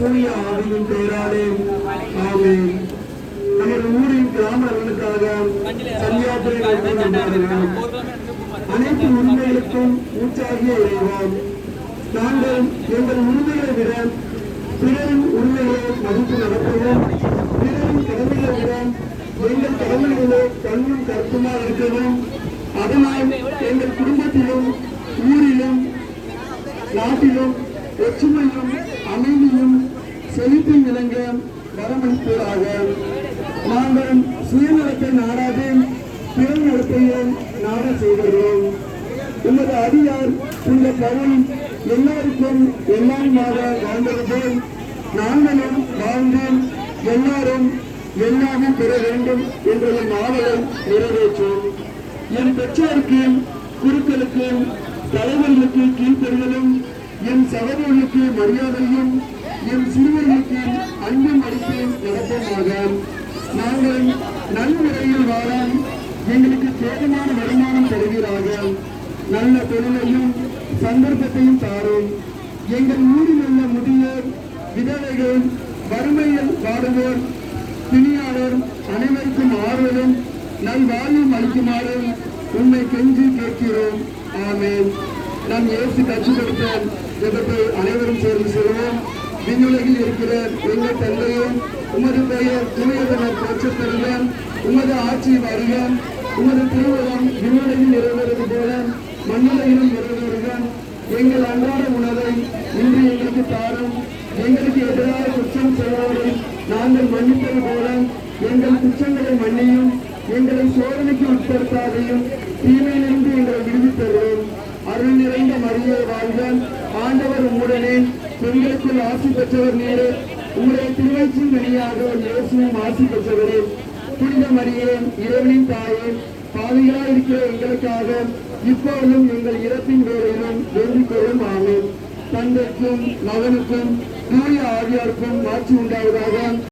ஆவியின் பெயராலே ஆமென். நமது ஊரின் கிராம நலனுக்காக சன்னியாத்திரை மேற்கொண்டார்கள். அனைத்து உரிமைகளுக்கும் ஊற்றாகிய இறைவா, நாங்கள் எங்கள் உரிமைகளை விட பிறரின் உரிமைகளை மதித்து நடப்பதும், பிறரின் கடமைகளை விட எங்கள் கடமைகளை கண்ணும் கருத்துமாக இருக்கவும், அதனால் எங்கள் குடும்பத்திலும் ஊரிலும் நாட்டிலும் ஒற்றுமையும் அமைதியும் செழிப்பும் விளங்க வரமளிப்பதாக. நாங்கள் சுயநலத்தை நாடாது பிறர் நடத்தையும் நாட செய்கிறோம். உமது அடியார் இந்த பவுல் எல்லாருக்கும் எல்லாருமாக வாழ்ந்தது போல் நாங்களும் வாழ்ந்து எல்லாரும் எல்லாமும் பெற வேண்டும் என்ற நாவலை நிறைவேற்றும். என் பெற்றோருக்கு குருக்களுக்கு தலைவர்களுக்கு கீழ்ப்பெறுதலும், என் சகோதரர்களுக்கு மரியாதையும், என் சிறுவர்களுக்கு அன்பும் அளிப்பேன் நடப்பமாக. நாங்கள் நல்முறையில் வாழ எங்களுக்கு தேவையான வருமானம் தருவீராக. நல்ல தொழிலையும் சந்தர்ப்பத்தையும் தாரும். எங்கள் ஊரில் உள்ள முதியோர், விதவைகள், வறுமையில் வாடுவோர், பிணியாளர் அனைவருக்கும் ஆறுதலும் நல்வாழ்வும் அளிக்குமாறு உண்மை கெஞ்சி கேட்கிறோம். ஆமென். நம் இயேசு கற்றுக் கொடுத்த ஜெபத்தை அனைவரும் சேர்ந்து சொல்வோம். விண்ணுலகில் இருக்கிற எங்கள் தந்தையும், உமது பெயர் தூயதென போற்றப் பெறுக. உமது ஆட்சி வருக. உமது திருவுளம் விண்ணுலகில் நிறைவேறுவது போல மண்ணுலகிலும் நிறைவேறுக. எங்கள் அன்றாட உணவை இன்று எங்களுக்கு தாரும். எங்களுக்கு எதிராக குற்றம் செய்வோரை நாங்கள் மன்னிப்பது போல எங்கள் குற்றங்களை மன்னியும். எங்களை சோதனைக்கு உட்படுத்தாதையும் தீமையிலிருந்து எங்களை விடுவித்தருளும். அருள் நிறைந்த மரியே வாழ்க, ஆண்டவர் உம்முடனே, பெண்களுக்குள் ஆசி பெற்றவர் நீரே. உம்முடைய திருவயிற்றின் வழியாக இயேசுவும் ஆசி பெற்றவரே. புனித மரியே, இறைவனின் தாயே, பாவிகளாய் இருக்கிற எங்களுக்காக இப்பொழுதும் எங்கள் இறப்பின் வேளையிலும் வேண்டிக் கொள்ளும். ஆமென். தந்தைக்கும் மகனுக்கும் தூய ஆவியாருக்கும் மாட்சி உண்டாவதாக.